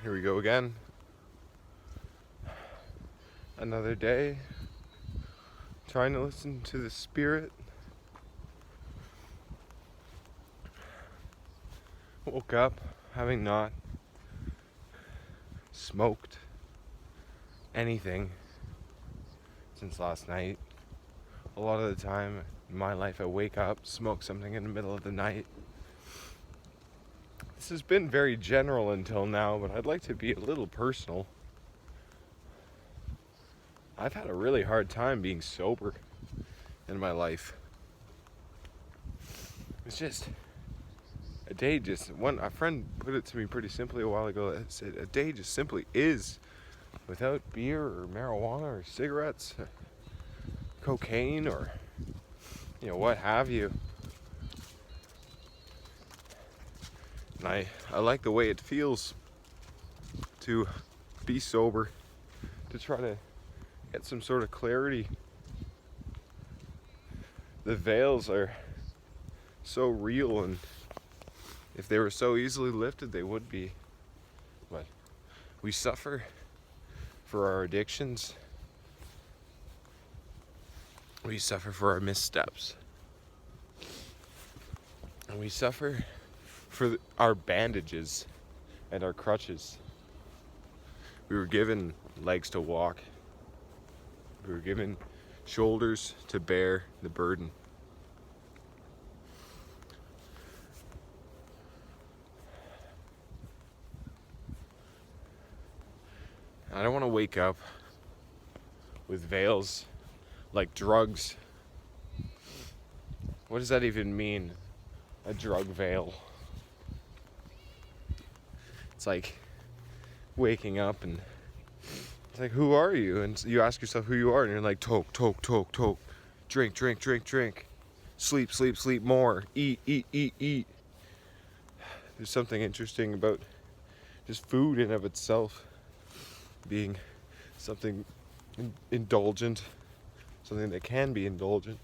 Here we go again. Another day. Trying to listen to the Spirit. Woke up having not smoked anything since last night. A lot of the time in my life I wake up, smoke something in the middle of the night. This has been very general until now, but I'd like to be a little personal. I've had a really hard time being sober in my life. It's just a day a friend put it to me pretty simply a while ago. It said a day just simply is without beer or marijuana or cigarettes or cocaine or what have you. And I like the way it feels to be sober, to try to get some sort of clarity. The veils are so real, and if they were so easily lifted, they would be. But we suffer for our addictions. We suffer for our missteps. And we suffer for our bandages and our crutches. We were given legs to walk. We were given shoulders to bear the burden. I don't want to wake up with veils like drugs. What does that even mean? A drug veil. It's like waking up and it's like, who are you? And you ask yourself who you are, and you're like, toke, toke, toke, toke. Drink, drink, drink, drink. Sleep, sleep, sleep more. Eat, eat, eat, eat. There's something interesting about just food in of itself being something indulgent, something that can be indulgent.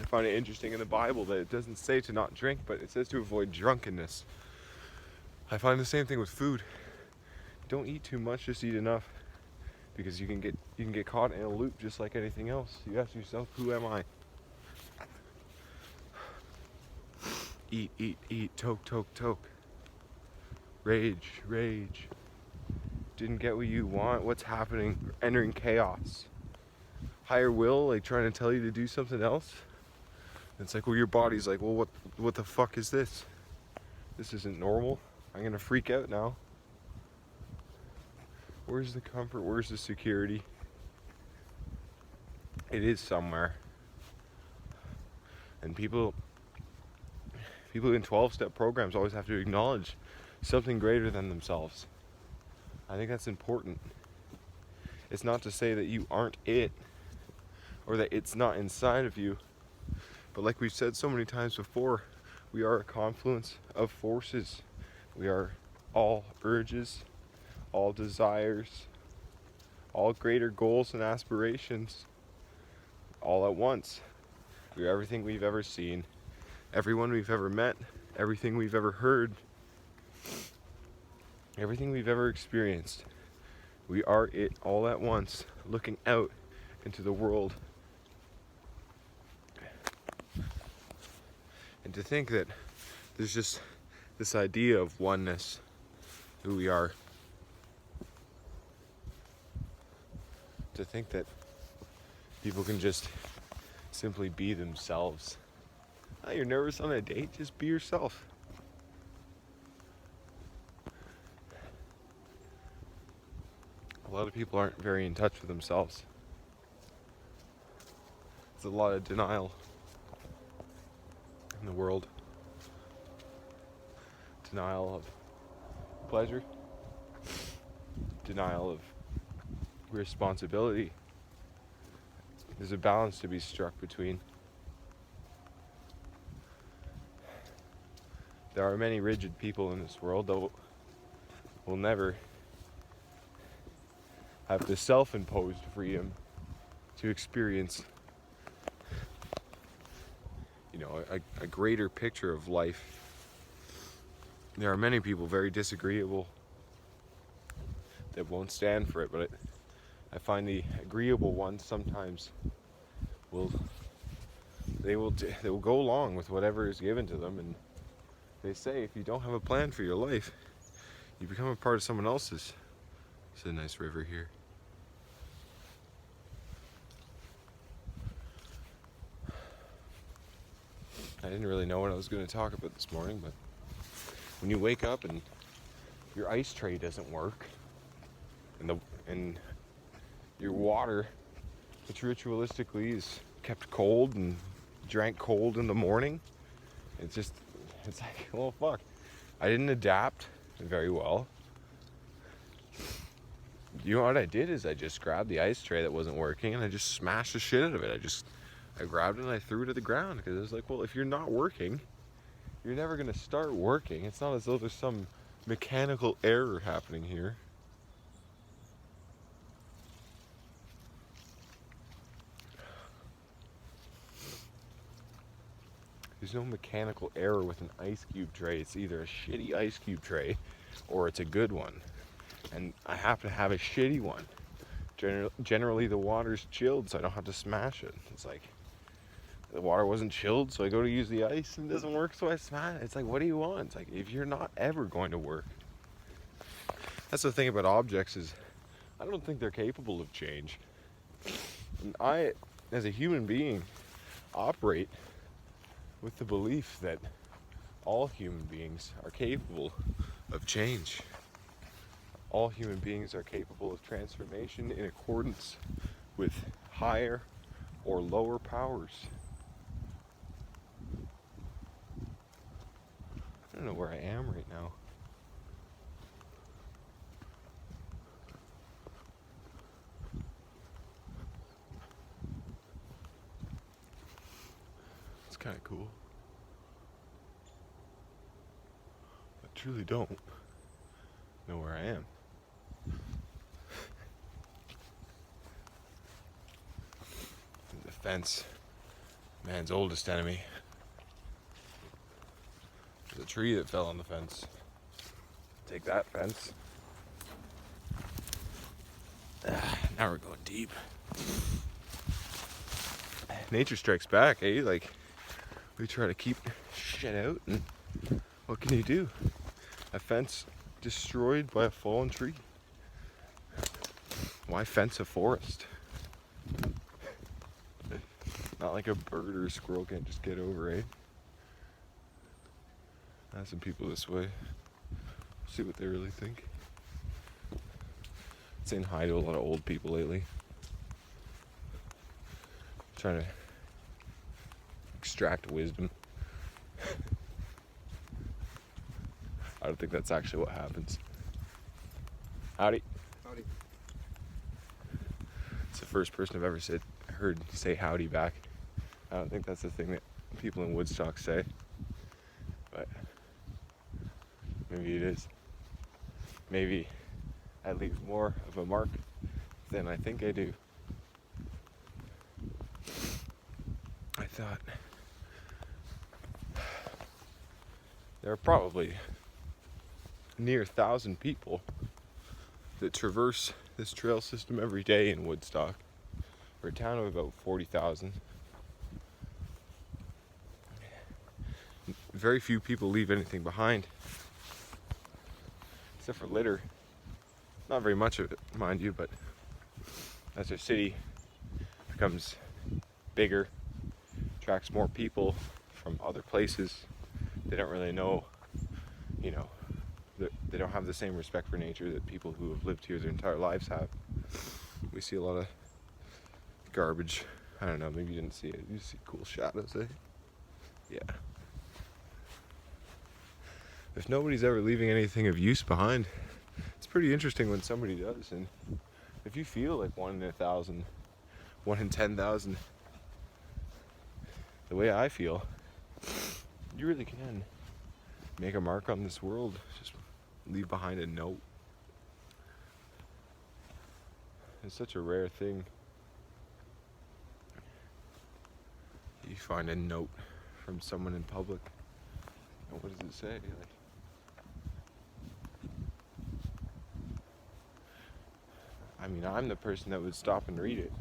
I find it interesting in the Bible that it doesn't say to not drink, but it says to avoid drunkenness. I find the same thing with food. Don't eat too much, just eat enough, because you can get caught in a loop just like anything else. You ask yourself, who am I? Eat, eat, eat, toke, toke, toke. Rage, rage. Didn't get what you want. What's happening? Entering chaos. Higher will, like trying to tell you to do something else. It's like, well, your body's like, well, what the fuck is this? This isn't normal. I'm gonna freak out now. Where's the comfort? Where's the security? It is somewhere. And people in 12-step programs always have to acknowledge something greater than themselves. I think that's important. It's not to say that you aren't it, or that it's not inside of you. But like we've said so many times before, we are a confluence of forces. We are all urges, all desires, all greater goals and aspirations, all at once. We are everything we've ever seen, everyone we've ever met, everything we've ever heard, everything we've ever experienced. We are it all at once, looking out into the world. And to think that there's just this idea of oneness, who we are. To think that people can just simply be themselves. Oh, you're nervous on a date? Just be yourself. A lot of people aren't very in touch with themselves. There's a lot of denial in the world. Denial of pleasure. Denial of responsibility. There's a balance to be struck between. There are many rigid people in this world that will never have the self-imposed freedom to experience, a greater picture of life. There are many people very disagreeable that won't stand for it, but I find the agreeable ones sometimes will they will go along with whatever is given to them. And they say if you don't have a plan for your life, you become a part of someone else's. It's a nice river here. I didn't really know what I was going to talk about this morning, but when you wake up and your ice tray doesn't work, and your water, which ritualistically is kept cold and drank cold in the morning, it's like, well, fuck. I didn't adapt very well. You know what I did is I just grabbed the ice tray that wasn't working and I just smashed the shit out of it. I grabbed it and I threw it at the ground because it was like, well, if you're not working, you're never going to start working. It's not as though there's some mechanical error happening here. There's no mechanical error with an ice cube tray. It's either a shitty ice cube tray or it's a good one. And I happen to have a shitty one. Generally the water's chilled, so I don't have to smash it. It's like, the water wasn't chilled, so I go to use the ice and it doesn't work, so I smash it. It's like, what do you want? It's like, if you're not ever going to work. That's the thing about objects is, I don't think they're capable of change. And I, as a human being, operate with the belief that all human beings are capable of change. All human beings are capable of transformation in accordance with higher or lower powers. I don't know where I am right now. It's kind of cool. I truly don't know where I am. The fence, man's oldest enemy. There's a tree that fell on the fence. Take that, fence. Now we're going deep. Nature strikes back, eh? Like, we try to keep shit out, and what can you do? A fence destroyed by a fallen tree. Why fence a forest? Not like a bird or a squirrel can't just get over, eh? Ask some people this way. See what they really think. Saying hi to a lot of old people lately. Trying to extract wisdom. I don't think that's actually what happens. Howdy. Howdy. It's the first person I've ever heard say howdy back. I don't think that's the thing that people in Woodstock say. But maybe it is. Maybe I leave more of a mark than I think I do. I thought there are probably near 1,000 people that traverse this trail system every day in Woodstock. We're a town of about 40,000. Very few people leave anything behind, except for litter. Not very much of it, mind you, but as our city becomes bigger, attracts more people from other places, they don't really know, they don't have the same respect for nature that people who have lived here their entire lives have. We see a lot of garbage. I don't know, maybe you didn't see it. You see cool shadows, eh? Yeah. If nobody's ever leaving anything of use behind, it's pretty interesting when somebody does. And if you feel like 1 in 1,000, 1 in 10,000, the way I feel, you really can make a mark on this world. Just leave behind a note. It's such a rare thing. You find a note from someone in public. And what does it say? Like, I mean, I'm the person that would stop and read it.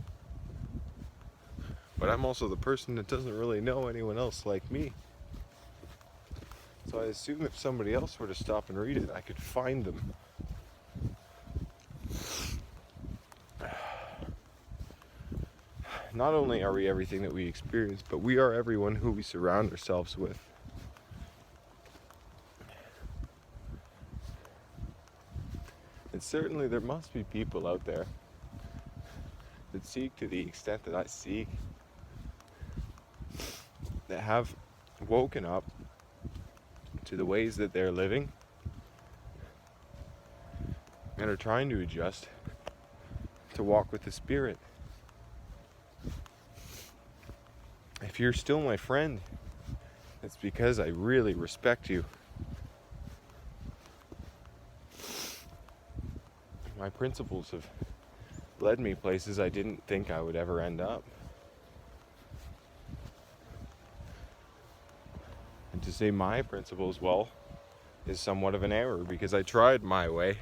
But I'm also the person that doesn't really know anyone else like me. So I assume if somebody else were to stop and read it, I could find them. Not only are we everything that we experience, but we are everyone who we surround ourselves with. And certainly there must be people out there that seek to the extent that I seek, that have woken up to the ways that they're living and are trying to adjust to walk with the Spirit. If you're still my friend, it's because I really respect you. My principles have led me places I didn't think I would ever end up. And to say my principles, well, is somewhat of an error because I tried my way.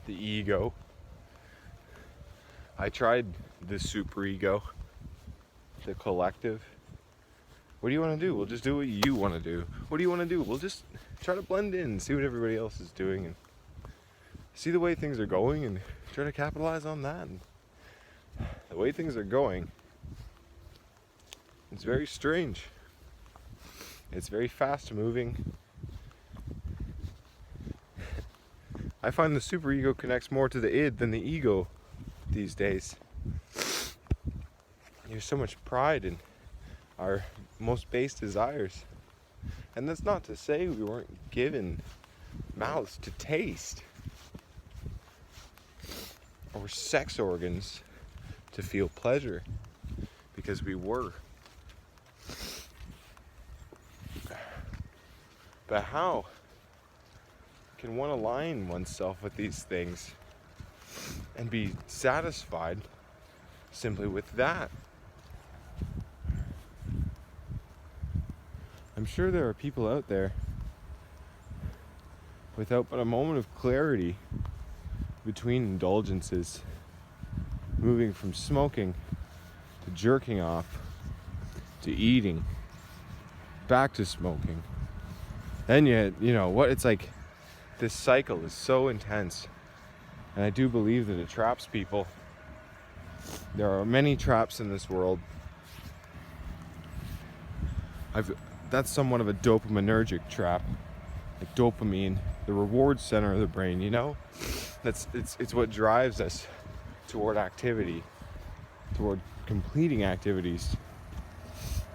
The ego. I tried the superego, the collective. What do you want to do? We'll just do what you want to do. What do you want to do? We'll just try to blend in and see what everybody else is doing and see the way things are going and try to capitalize on that. And the way things are going, it's very strange. It's very fast moving. I find the superego connects more to the id than the ego these days. There's so much pride in our most base desires. And that's not to say we weren't given mouths to taste or sex organs to feel pleasure, because we were. But how can one align oneself with these things and be satisfied simply with that? I'm sure there are people out there without but a moment of clarity between indulgences, moving from smoking to jerking off to eating, back to smoking. And yet, you know what, it's like this cycle is so intense, and I do believe that it traps people. There are many traps in this world. That's somewhat of a dopaminergic trap, like dopamine, the reward center of the brain, you know? It's what drives us toward activity, toward completing activities.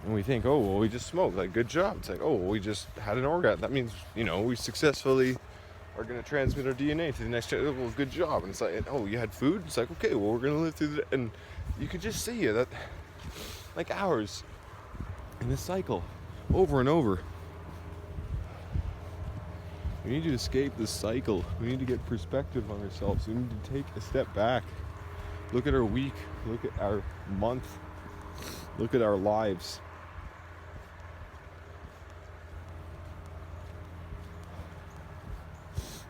And we think, oh, well, we just smoked, like, good job. It's like, oh, well, we just had an orgasm. That means, you know, we successfully are going to transmit our DNA to the next generation. Well, good job. And it's like, oh, you had food? It's like, okay, well, we're going to live through the... And you could just see that, like hours in this cycle, over and over. We need to escape this cycle. We need to get perspective on ourselves. We need to take a step back. Look at our week. Look at our month. Look at our lives.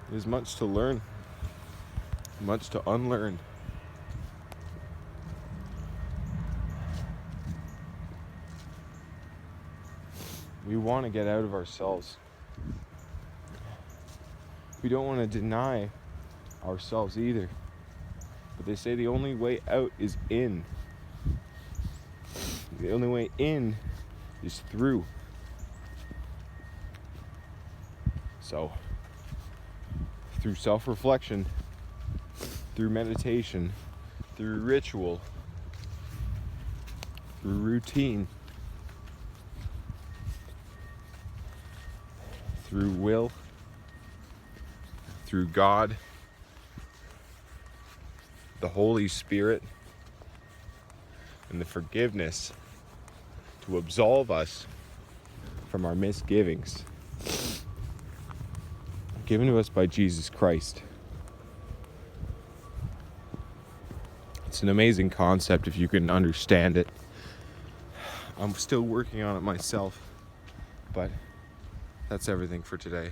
There's much to learn, much to unlearn. We want to get out of ourselves. We don't want to deny ourselves either. But they say the only way out is in. The only way in is through. So, through self-reflection, through meditation, through ritual, through routine, through will, through God, the Holy Spirit, and the forgiveness to absolve us from our misgivings given to us by Jesus Christ. It's an amazing concept if you can understand it. I'm still working on it myself, but that's everything for today.